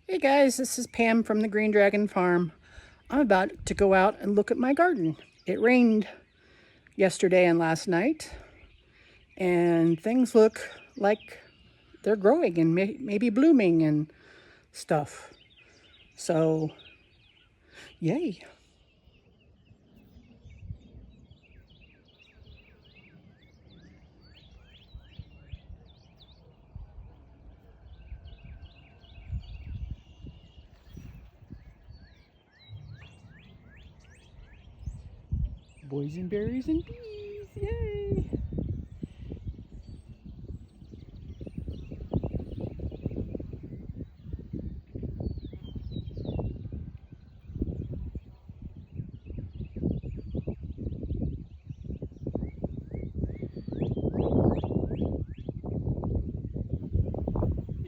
Hey guys, this is Pam from the Green Dragon Farm. I'm about to go out and look at my garden. It rained yesterday and last night, and things look like they're growing and maybe blooming and stuff. So, yay. Boysenberries and bees, yay!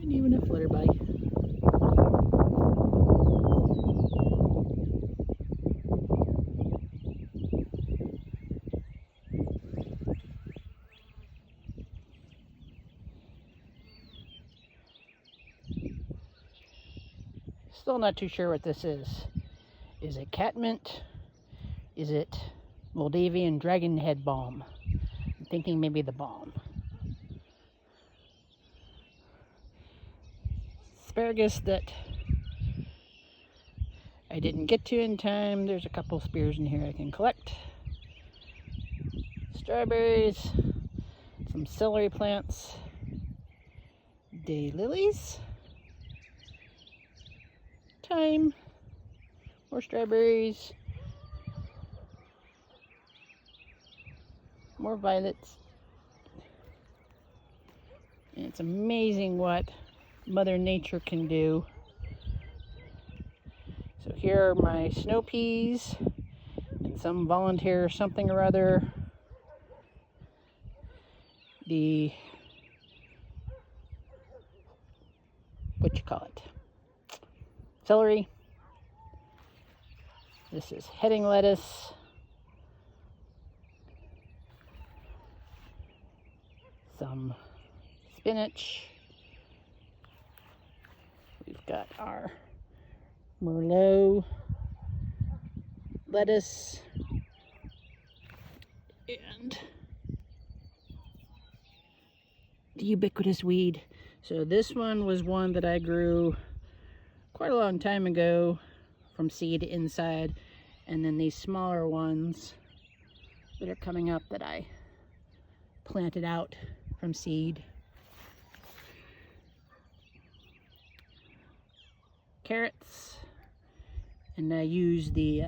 And even a flutterby. Still not too sure what this is. Is it catmint? Is it Moldavian dragon head balm? I'm thinking maybe the balm. Asparagus that I didn't get to in time. There's a couple spears in here I can collect. Strawberries, some celery plants, daylilies, thyme, more strawberries, more violets. And it's amazing what Mother Nature can do. So here are my snow peas and some volunteer something or other. Celery. This is heading lettuce. Some spinach. We've got our Merlot lettuce and the ubiquitous weed. So this one was one that I grew quite a long time ago from seed inside, and then these smaller ones that are coming up that I planted out from seed. Carrots, and I use the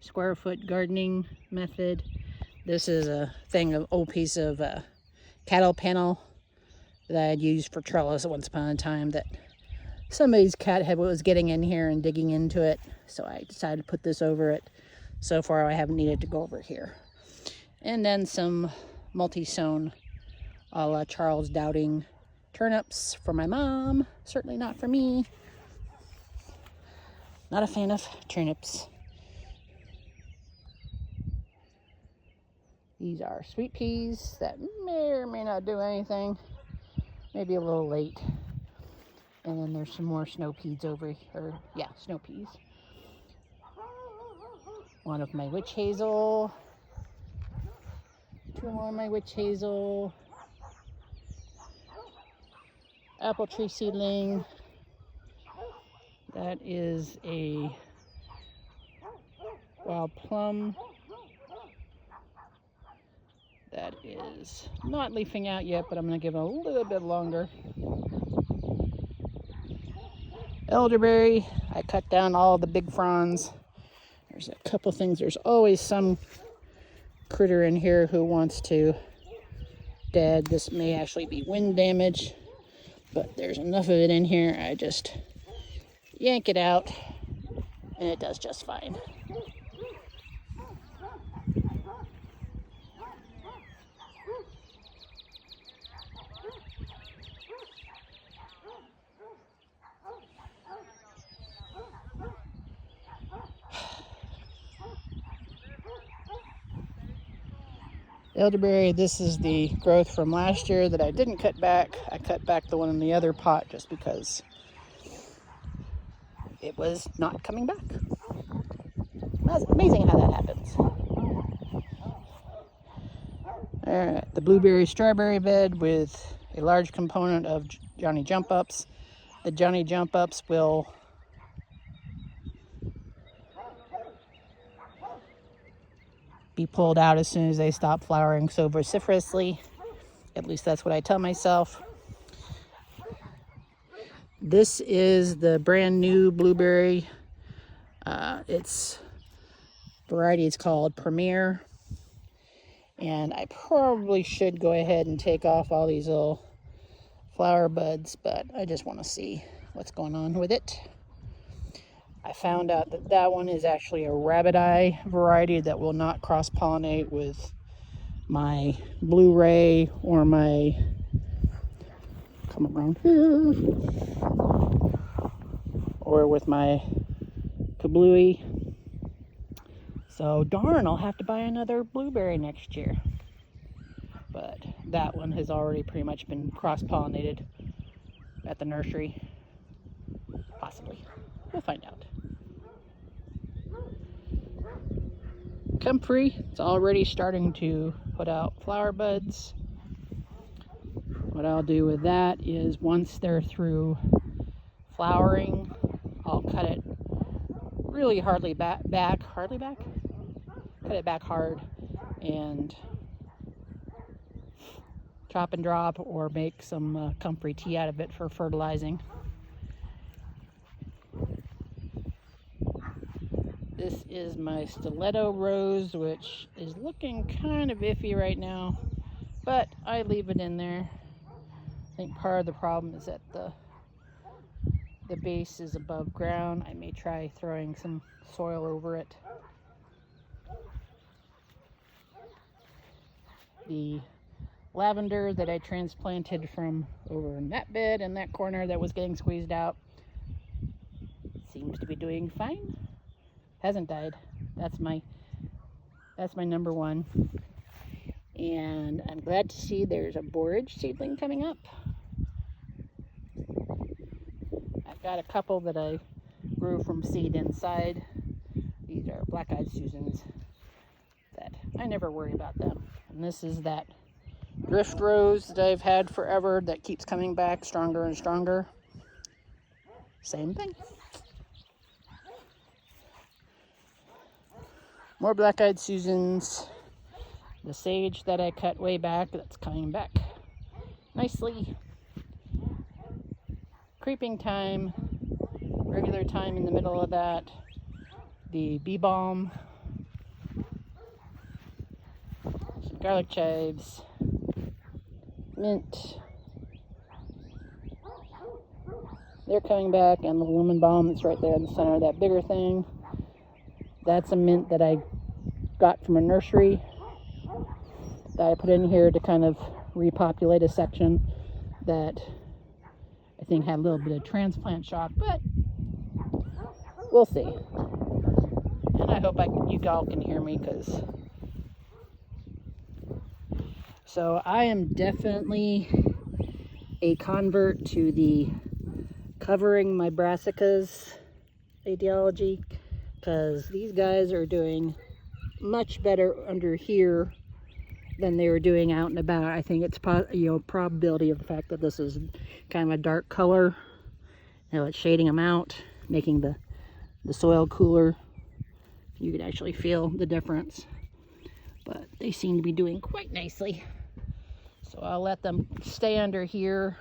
square foot gardening method. This is a old piece of cattle panel that I had used for trellis once upon a time that somebody's cat was getting in here and digging into it, so I decided to put this over it. So far I haven't needed to go over here. And then some multi-sown a la Charles Dowding turnips for my mom, certainly not for me. Not a fan of turnips. These are sweet peas that may or may not do anything. Maybe a little late. And then there's some more snow peas snow peas. One of my witch hazel. Two more of my witch hazel. Apple tree seedling. That is a wild plum. That is not leafing out yet, but I'm going to give it a little bit longer. Elderberry, I cut down all the big fronds. There's a couple things. There's always some critter in here who wants to dead. This may actually be wind damage, but there's enough of it in here. I just yank it out, and it does just fine. Elderberry, this is the growth from last year that I didn't cut back. I cut back the one in the other pot just because it was not coming back. That's amazing how that happens. Alright, the blueberry strawberry bed with a large component of Johnny Jump Ups. The Johnny Jump Ups will be pulled out as soon as they stop flowering so vociferously. At least that's what I tell myself. This is the brand new blueberry. Its variety is called Premier. And I probably should go ahead and take off all these little flower buds, but I just want to see what's going on with it. I found out that that one is actually a rabbit eye variety that will not cross-pollinate with my Blu-ray or my, come around here, or with my kablooey. So darn, I'll have to buy another blueberry next year. But that one has already pretty much been cross-pollinated at the nursery. Possibly. We'll find out. Comfrey, it's already starting to put out flower buds. What I'll do with that is once they're through flowering, I'll cut it really cut it back hard, and chop and drop or make some comfrey tea out of it for fertilizing. This is my stiletto rose, which is looking kind of iffy right now, but I leave it in there. I think part of the problem is that the base is above ground. I may try throwing some soil over it. The lavender that I transplanted from over in that bed in that corner that was getting squeezed out seems to be doing fine. Hasn't died. That's my number one. And I'm glad to see there's a borage seedling coming up. I've got a couple that I grew from seed inside. These are black-eyed Susans that I never worry about them. And this is that drift rose that I've had forever that keeps coming back stronger and stronger. Same thing. More black-eyed Susans. The sage that I cut way back, that's coming back nicely. Creeping thyme, regular thyme in the middle of that. The bee balm. Some garlic chives. Mint. They're coming back, and the lemon balm that's right there in the center of that bigger thing. That's a mint that I got from a nursery that I put in here to kind of repopulate a section that I think had a little bit of transplant shock, but we'll see. And I hope you all can hear me, because so I am definitely a convert to the covering my brassicas ideology, because these guys are doing much better under here than they were doing out and about. I think it's probability of the fact that this is kind of a dark color. It's shading them out, making the soil cooler. You can actually feel the difference. But they seem to be doing quite nicely. So I'll let them stay under here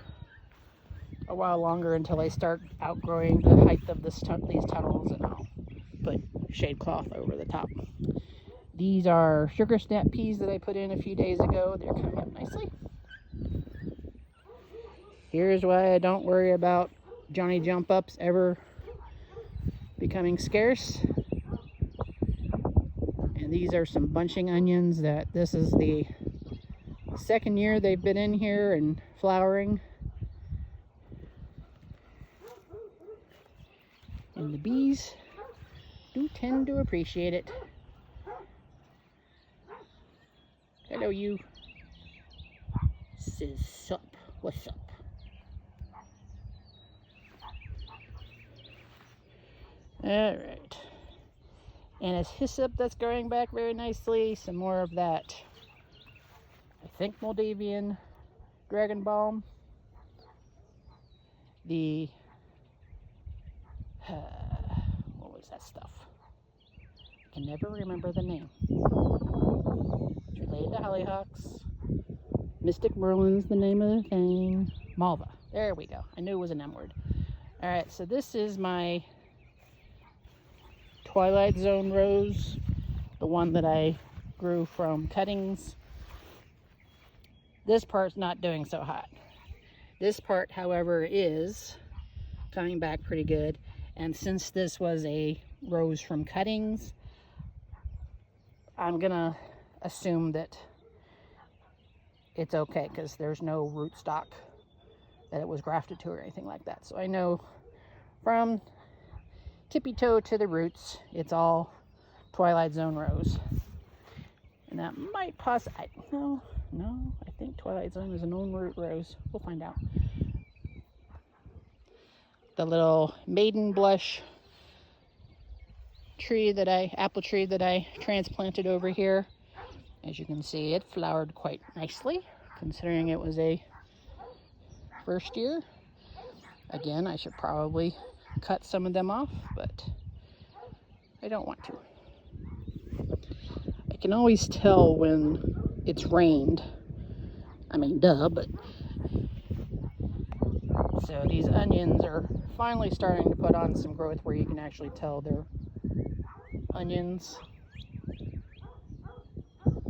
a while longer until they start outgrowing the height of these tunnels, and I'll put shade cloth over the top. These are sugar snap peas that I put in a few days ago. They're coming up nicely. Here's why I don't worry about Johnny Jump Ups ever becoming scarce. And these are some bunching onions that this is the second year they've been in here and flowering. And the bees do tend to appreciate it. Hello, you. Sup? What's up? Alright. And it's hyssop that's growing back very nicely. Some more of that, I think, Moldavian dragon balm. The, what was that stuff? I can never remember the name. It's related to hollyhocks. Mystic Merlin's the name of the thing. Malva. There we go. I knew it was an M word. Alright, so this is my Twilight Zone rose, the one that I grew from cuttings. This part's not doing so hot. This part, however, is coming back pretty good. And since this was a rose from cuttings, I'm gonna assume that it's okay because there's no rootstock that it was grafted to or anything like that. So I know from tippy toe to the roots, it's all Twilight Zone rose. And that might possibly, no, I think Twilight Zone is an own root rose. We'll find out. The little maiden blush tree that apple tree that I transplanted over here. As you can see, it flowered quite nicely, considering it was a first year. Again, I should probably cut some of them off, but I don't want to. I can always tell when it's rained. I mean, duh, but... So these onions are finally starting to put on some growth where you can actually tell they're onions. And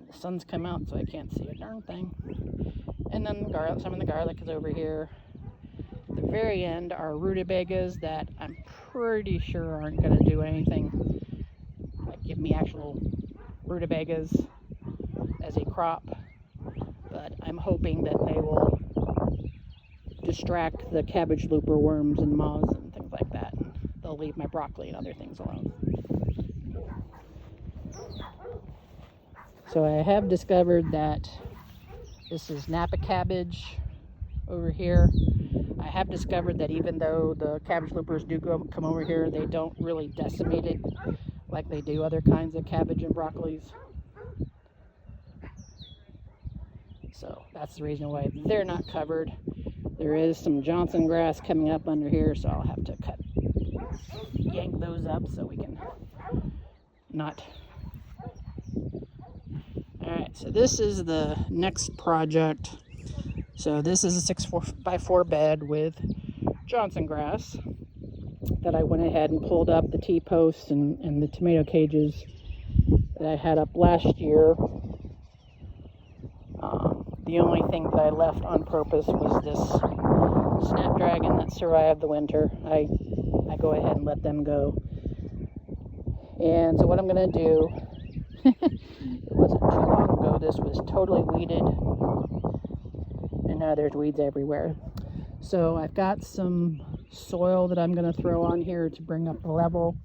the sun's come out, so I can't see a darn thing. And then the garlic, some of the garlic is over here. At the very end are rutabagas that I'm pretty sure aren't going to do anything like give me actual rutabagas as a crop, but I'm hoping that they will distract the cabbage looper worms and moths and things like that, and they'll leave my broccoli and other things alone. So I have discovered that this is Napa cabbage over here. I have discovered that even though the cabbage loopers do come over here, they don't really decimate it like they do other kinds of cabbage and broccolis. So that's the reason why they're not covered. There is some Johnson grass coming up under here, so I'll have to yank those up so we can not. Alright, so this is the next project. So this is a 6x4 bed with Johnson grass that I went ahead and pulled up the T-posts and the tomato cages that I had up last year. The only thing that I left on purpose was this snapdragon that survived the winter. I go ahead and let them go. And so what I'm going to do, it wasn't too long ago, this was totally weeded. And now there's weeds everywhere. So I've got some soil that I'm going to throw on here to bring up the level,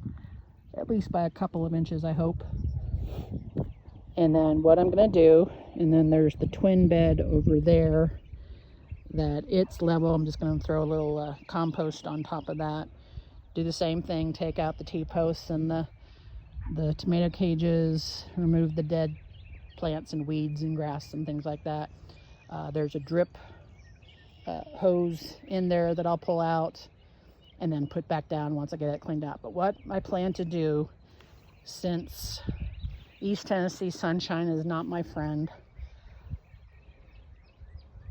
at least by a couple of inches, I hope. And then what I'm going to do, and then there's the twin bed over there that it's level. I'm just going to throw a little compost on top of that. Do the same thing, take out the T-posts and the tomato cages, remove the dead plants and weeds and grass and things like that. There's a drip hose in there that I'll pull out and then put back down once I get it cleaned out. But what I plan to do, since East Tennessee sunshine is not my friend,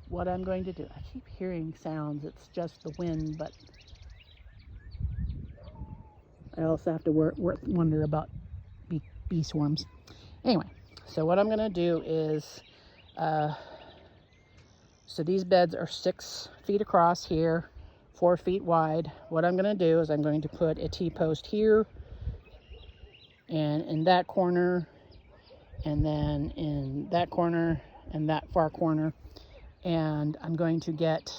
what I'm going to do, I keep hearing sounds, it's just the wind, but I also have to wonder about bee swarms. Anyway, so what I'm going to do is, so these beds are 6 feet across here, 4 feet wide. What I'm going to do is I'm going to put a T-post here and in that corner, and then in that corner and that far corner. And I'm going to get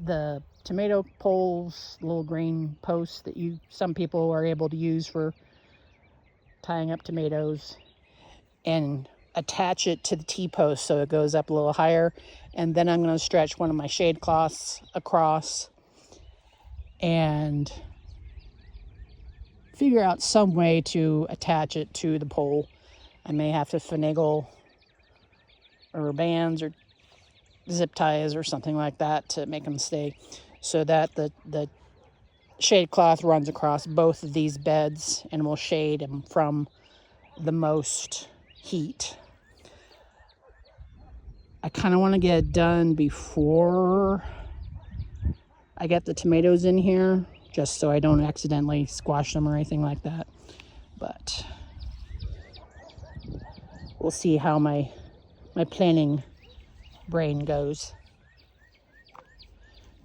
the tomato poles, little green posts that some people are able to use for tying up tomatoes, and attach it to the T-post so it goes up a little higher. And then I'm going to stretch one of my shade cloths across and figure out some way to attach it to the pole. I may have to finagle rubber bands or zip ties or something like that to make them stay, so that the shade cloth runs across both of these beds and will shade them from the most heat. I kind of want to get it done before I get the tomatoes in here, just so I don't accidentally squash them or anything like that. But we'll see how my planning brain goes.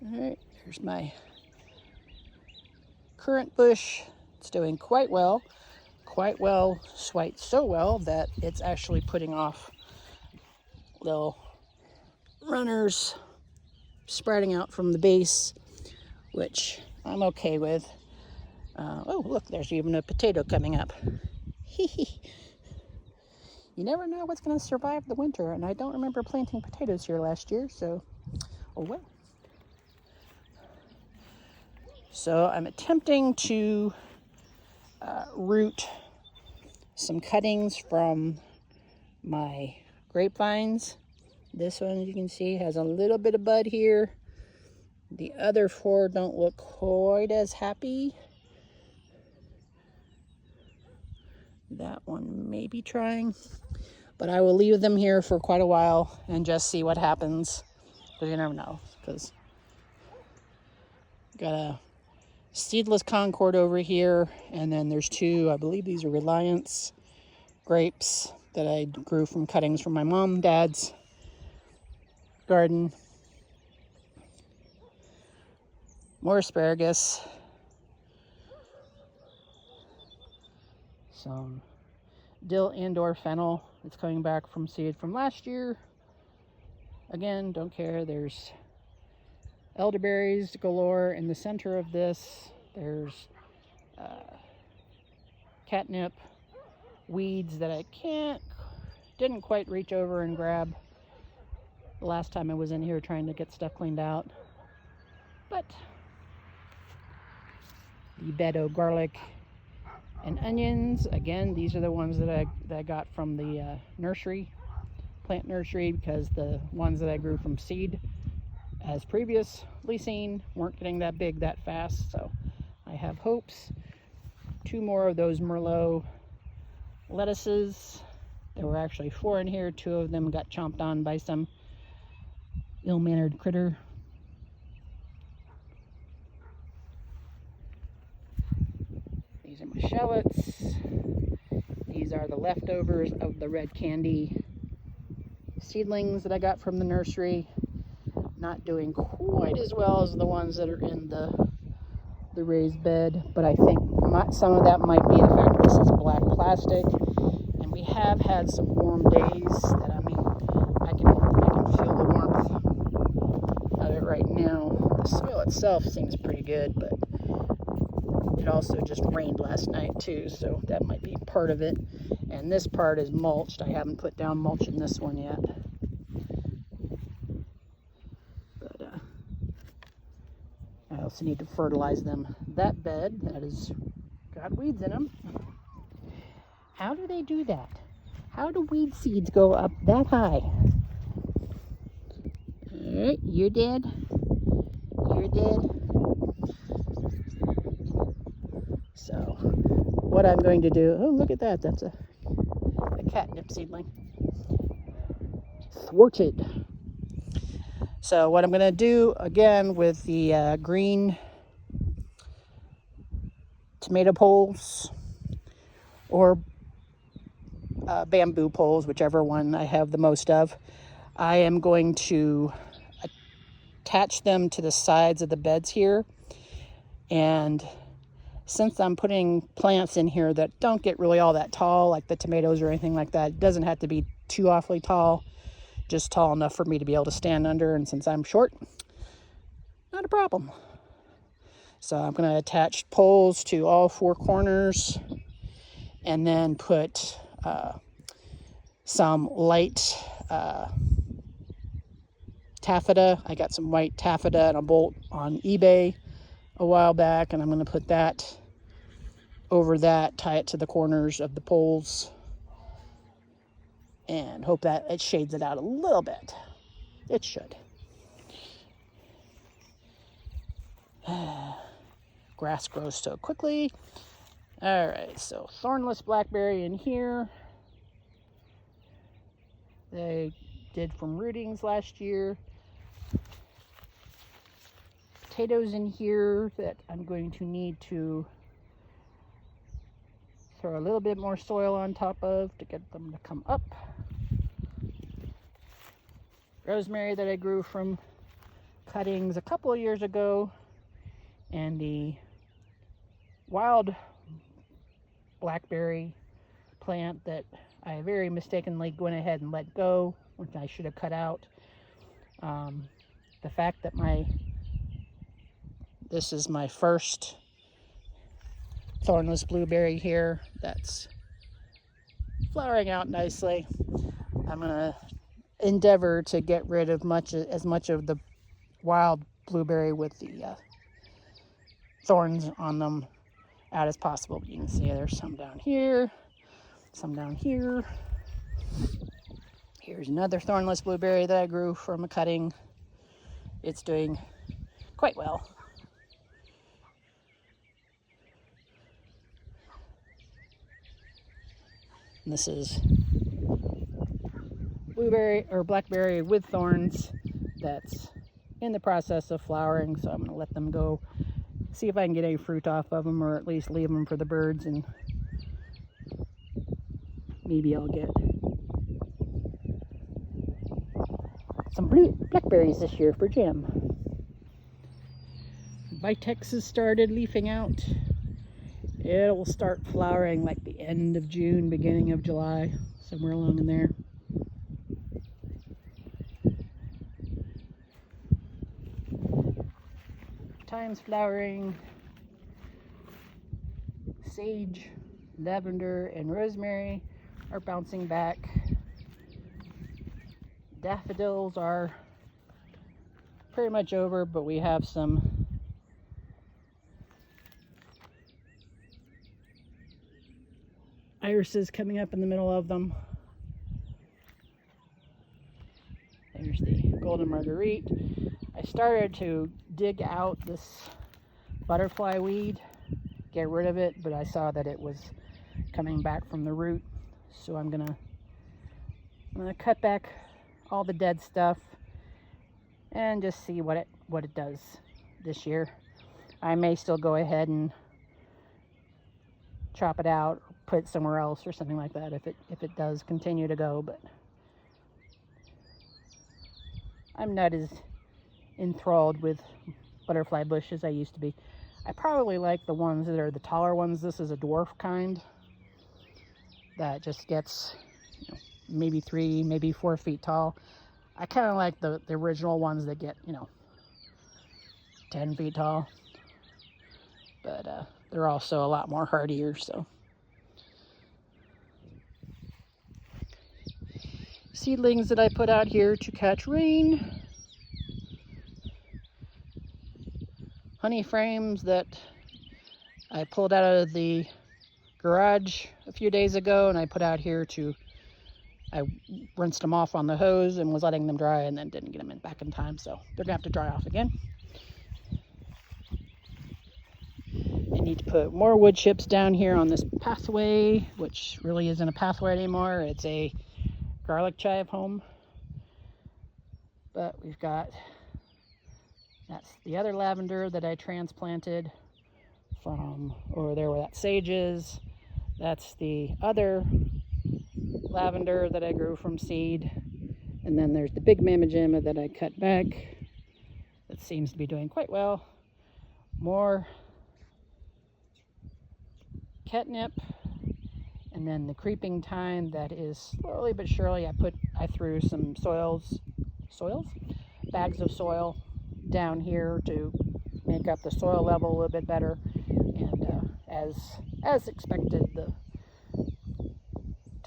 All right, here's my currant bush. It's doing quite well, quite so well that it's actually putting off little runners sprouting out from the base, which I'm okay with. Oh, look, there's even a potato coming up. You never know what's going to survive the winter, and I don't remember planting potatoes here last year, so, oh well. So I'm attempting to root some cuttings from my grapevines. This one, as you can see, has a little bit of bud here. The other 4 don't look quite as happy. That one may be trying, but I will leave them here for quite a while and just see what happens, because you never know. Because got a seedless Concord over here, and then there's 2, I believe these are Reliance grapes that I grew from cuttings from my mom and dad's garden. More asparagus. Some dill and/or fennel. It's coming back from seed from last year. Again, don't care. There's elderberries galore in the center of this. There's catnip, weeds that I didn't quite reach over and grab the last time I was in here trying to get stuff cleaned out. But the bed of garlic and onions, again, these are the ones that I got from the plant nursery, because the ones that I grew from seed, as previously seen, weren't getting that big that fast. So I have hopes. 2 more of those Merlot lettuces. There were actually 4 in here. 2 of them got chomped on by some ill-mannered critter. These are my shallots. These are the leftovers of the red candy seedlings that I got from the nursery. Not doing quite as well as the ones that are in the raised bed, but I think some of that might be the fact this is black plastic, and we have had some warm days that, I mean, I can feel the warmth of it right now. The soil itself seems pretty good, but it also just rained last night too, so that might be part of it. And this part is mulched. I haven't put down mulch in this one yet. But I also need to fertilize them. That bed, that has got weeds in them. How do they do that? How do weed seeds go up that high? Alright, you're dead. You're dead. So, what I'm going to do, oh, look at that. That's a catnip seedling. Thwarted. So what I'm going to do, again, with the green tomato poles or bamboo poles, whichever one I have the most of, I am going to attach them to the sides of the beds here. And since I'm putting plants in here that don't get really all that tall, like the tomatoes or anything like that, it doesn't have to be too awfully tall, just tall enough for me to be able to stand under. And since I'm short, not a problem. So I'm going to attach poles to all 4 corners and then put some light taffeta. I got some white taffeta and a bolt on eBay a while back, and I'm going to put that over that, tie it to the corners of the poles, and hope that it shades it out a little bit. It should. Grass grows so quickly. All right, so thornless blackberry in here. They did from rootings last year. Potatoes in here that I'm going to need to throw a little bit more soil on top of to get them to come up. Rosemary that I grew from cuttings a couple of years ago, and the wild blackberry plant that I very mistakenly went ahead and let go, which I should have cut out. The fact that this is my first thornless blueberry here that's flowering out nicely. I'm gonna endeavor to get rid of as much of the wild blueberry with the thorns on them out as possible. You can see there's some down here, some down here. Here's another thornless blueberry that I grew from a cutting. It's doing quite well. And this is blueberry or blackberry with thorns that's in the process of flowering, so I'm going to let them go, see if I can get any fruit off of them, or at least leave them for the birds, and maybe I'll get some blackberries this year for jam. Vitex has started leafing out. It will start flowering like the end of June, beginning of July, somewhere along in there. Thyme's flowering. Sage, lavender, and rosemary are bouncing back. Daffodils are pretty much over, but we have some irises coming up in the middle of them. There's the golden marguerite. I started to dig out this butterfly weed, get rid of it, but I saw that it was coming back from the root, so I'm gonna cut back all the dead stuff and just see what it does this year. I may still go ahead and chop it out, put it somewhere else or something like that if it does continue to go, but I'm not as enthralled with butterfly bush as I used to be. I probably like the ones that are the taller ones. This is a dwarf kind that just gets, maybe 3, maybe 4 feet tall. I kind of like the original ones that get, 10 feet tall, but they're also a lot more hardier, so. Seedlings that I put out here to catch rain. Honey frames that I pulled out of the garage a few days ago, and I put out here I rinsed them off on the hose and was letting them dry, and then didn't get them back in time, so they're gonna have to dry off again. I need to put more wood chips down here on this pathway, which really isn't a pathway anymore. It's a garlic chive home. But we've got, that's the other lavender that I transplanted from over there where that sage is. That's the other lavender that I grew from seed. And then there's the big mamma jamma that I cut back. That seems to be doing quite well. More catnip. And then the creeping thyme that is slowly but surely, I threw some bags of soil down here to make up the soil level a little bit better. And as expected, the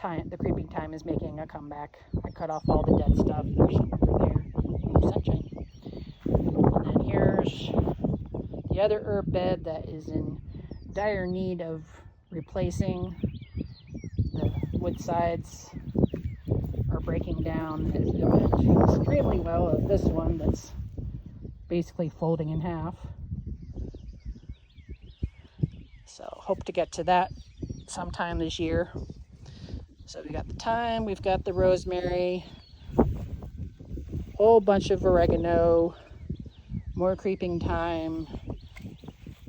the creeping time is making a comeback. I cut off all the dead stuff. There's some over there. Ooh, sunshine. And then here's the other herb bed that is in dire need of replacing. The wood sides are breaking down as it went extremely well. This one that's basically folding in half. So hope to get to that sometime this year. So we got the thyme, we've got the rosemary, whole bunch of oregano, more creeping thyme,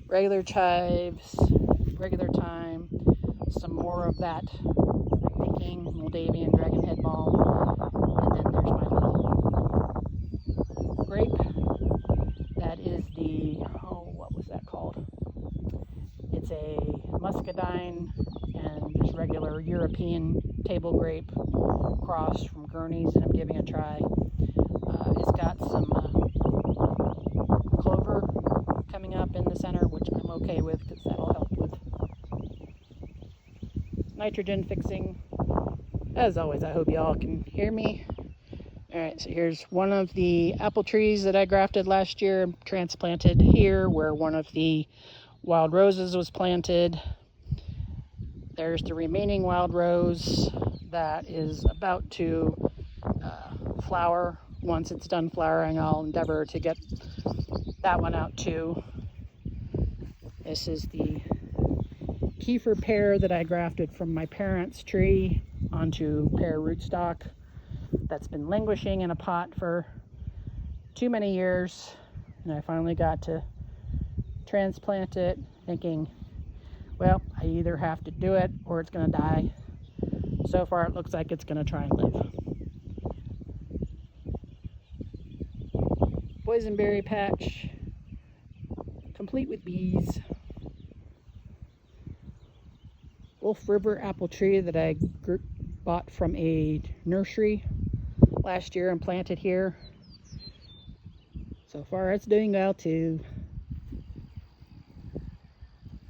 regular chives, regular thyme, some more of that thinking Moldavian dragonhead balm, and then there's my little grape. That is the, what was that called? It's a muscadine and just regular European table grape cross from Gurney's that I'm giving a try. It's got some clover coming up in the center, which I'm okay with because that'll help with nitrogen fixing. As always, I hope you all can hear me. Alright, so here's one of the apple trees that I grafted last year, transplanted here where one of the wild roses was planted. There's the remaining wild rose that is about to flower. Once it's done flowering, I'll endeavor to get that one out too. This is the kefir pear that I grafted from my parents' tree onto pear rootstock that's been languishing in a pot for too many years, and I finally got to transplant it, thinking, well, I either have to do it or it's going to die. So far it looks like it's going to try and live. Boysenberry patch, complete with bees. Wolf River apple tree that I bought from a nursery last year and planted here. So far it's doing well too.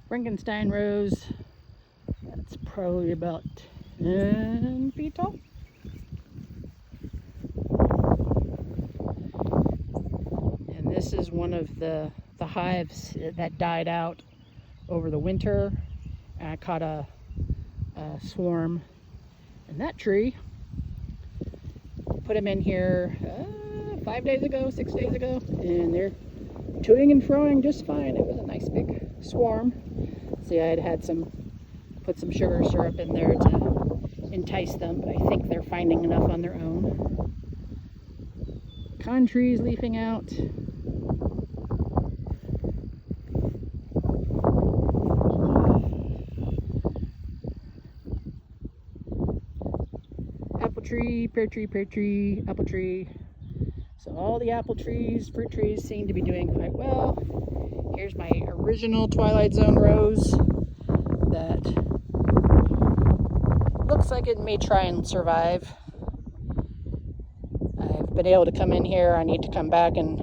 Frankenstein rose, that's probably about 10 feet tall. And this is one of the hives that died out over the winter. I caught a swarm in that tree. Put them in here 5 days ago, 6 days ago, and they're toing and froing just fine. It was a nice big swarm. See, I had put some sugar syrup in there to entice them, but I think they're finding enough on their own. Con trees leafing out. Apple tree, pear tree, pear tree, apple tree. So all the apple trees, fruit trees seem to be doing quite well. Here's my original Twilight Zone rose that looks like it may try and survive. I've been able to come in here. I need to come back and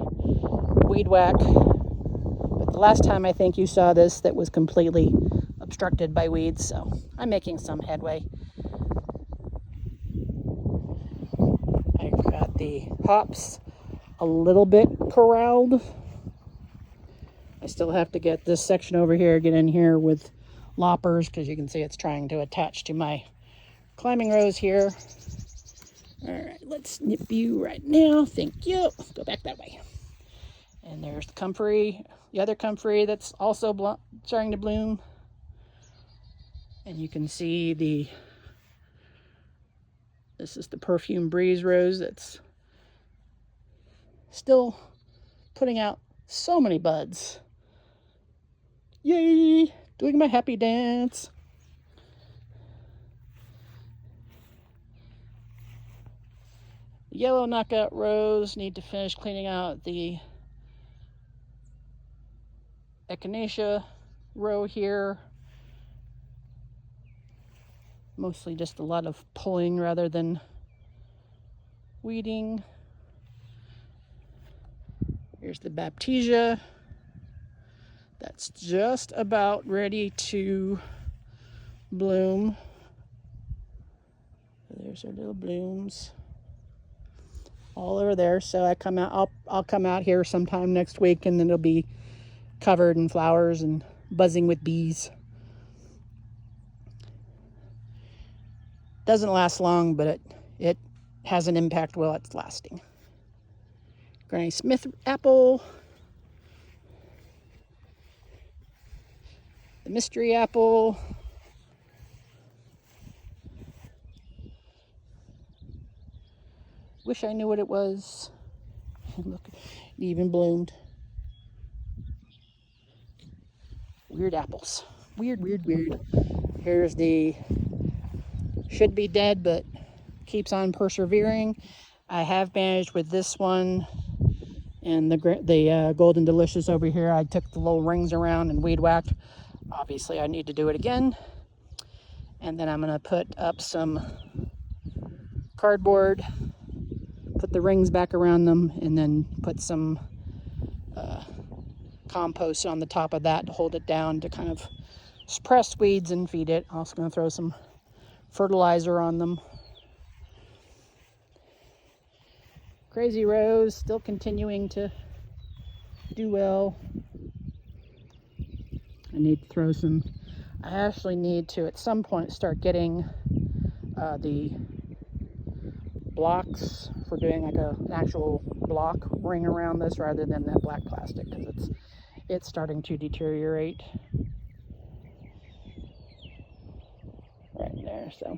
weed whack. But the last time I think you saw this, that was completely obstructed by weeds, so I'm making some headway. I've got the hops a little bit corralled. I still have to get this section over here, get in here with loppers, because you can see it's trying to attach to my climbing rose here. All right, let's snip you right now. Thank you. Go back that way. And there's the comfrey, the other comfrey that's also starting to bloom. And you can see this is the perfume breeze rose that's still putting out so many buds. Yay! Doing my happy dance. The yellow knockout rose, need to finish cleaning out the echinacea row here. Mostly just a lot of pulling rather than weeding. Here's the baptisia. That's just about ready to bloom. There's our little blooms all over there. So I'll come out here sometime next week, and then it'll be covered in flowers and buzzing with bees. Doesn't last long, but it has an impact while it's lasting. Granny Smith apple. The mystery apple. Wish I knew what it was. Look, it even bloomed. Weird apples. Weird, weird, weird. Here's the should be dead, but keeps on persevering. I have managed with this one and the Golden Delicious over here. I took the little rings around and weed whacked. Obviously, I need to do it again. And then I'm going to put up some cardboard, put the rings back around them, and then put some compost on the top of that to hold it down to kind of suppress weeds and feed it. Also going to throw some fertilizer on them. Crazy Rose still continuing to do well. I need to throw some. I actually need to at some point start getting the blocks for doing like an actual block ring around this rather than that black plastic, because it's starting to deteriorate right there. So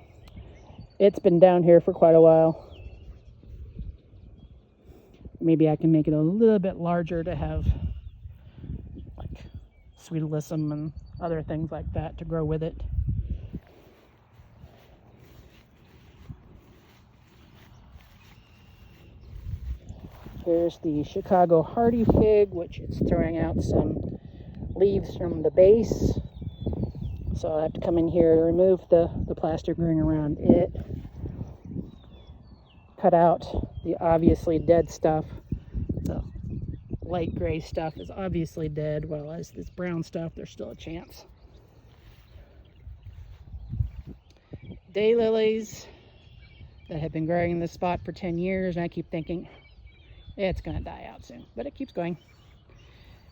it's been down here for quite a while. Maybe I can make it a little bit larger to have like sweet alyssum and other things like that to grow with it. Here's the Chicago hardy fig, which is throwing out some leaves from the base. So I'll have to come in here to remove the plastic ring around it. Cut out the obviously dead stuff. The light gray stuff is obviously dead, while as this brown stuff, there's still a chance. Daylilies that have been growing in this spot for 10 years, and I keep thinking, it's going to die out soon, but it keeps going.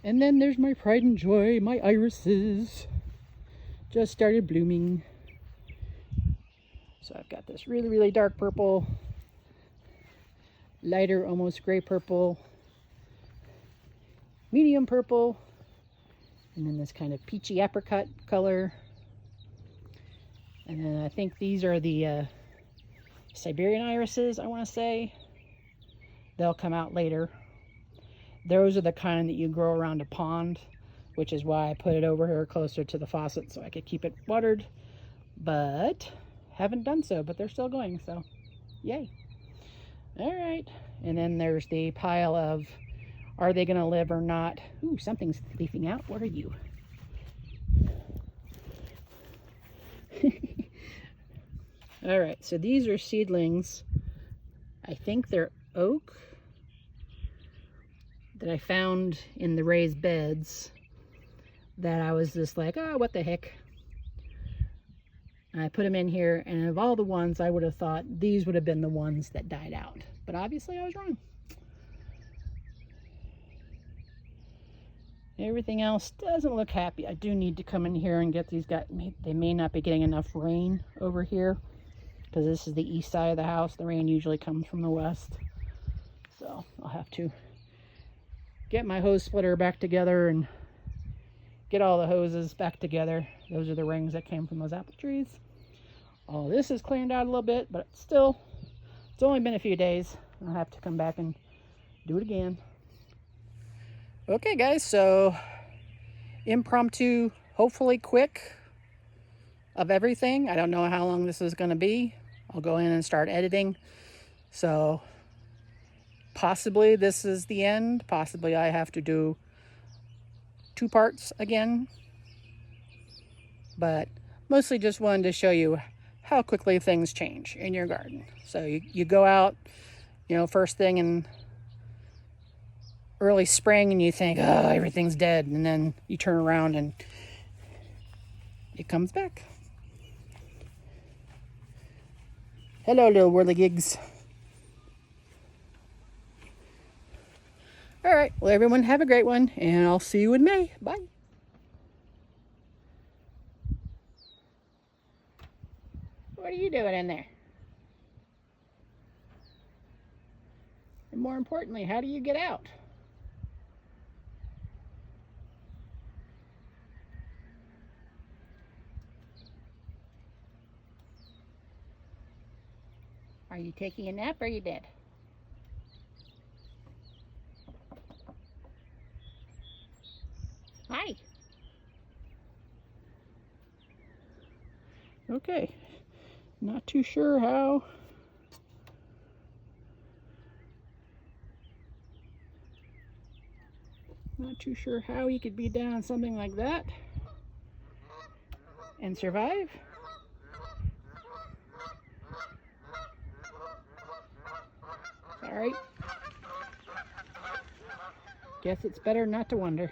And then there's my pride and joy, my irises. Just started blooming. So I've got this really, really dark purple, lighter, almost gray purple, medium purple, and then this kind of peachy apricot color. And then I think these are the Siberian irises, I want to say. They'll come out later. Those are the kind that you grow around a pond, which is why I put it over here closer to the faucet so I could keep it watered. But haven't done so, but they're still going, so yay. All right, and then there's the pile of are they gonna live or not? Ooh, something's leafing out. What are you? All right, so these are seedlings. I think they're oak that I found in the raised beds that I was just like, oh, what the heck. And I put them in here, and of all the ones, I would have thought these would have been the ones that died out. But obviously I was wrong. Everything else doesn't look happy. I do need to come in here and get these guys. They may not be getting enough rain over here, because this is the east side of the house. The rain usually comes from the west. So I'll have to get my hose splitter back together and get all the hoses back together. Those are the rings that came from those apple trees. All this is cleaned out a little bit, but still, it's only been a few days. I'll have to come back and do it again. Okay guys, so impromptu, hopefully quick of everything. I don't know how long this is going to be. I'll go in and start editing. So possibly this is the end. Possibly I have to do 2 parts again. But mostly just wanted to show you how quickly things change in your garden. So you go out, you know, first thing in early spring and you think, oh, everything's dead. And then you turn around and it comes back. Hello, little whirligigs. All right, well, everyone have a great one, and I'll see you in May. Bye. What are you doing in there? And more importantly, how do you get out? Are you taking a nap or are you dead? Hi. Okay. Not too sure how. Not too sure how he could be down something like that and survive. All right. Guess it's better not to wonder.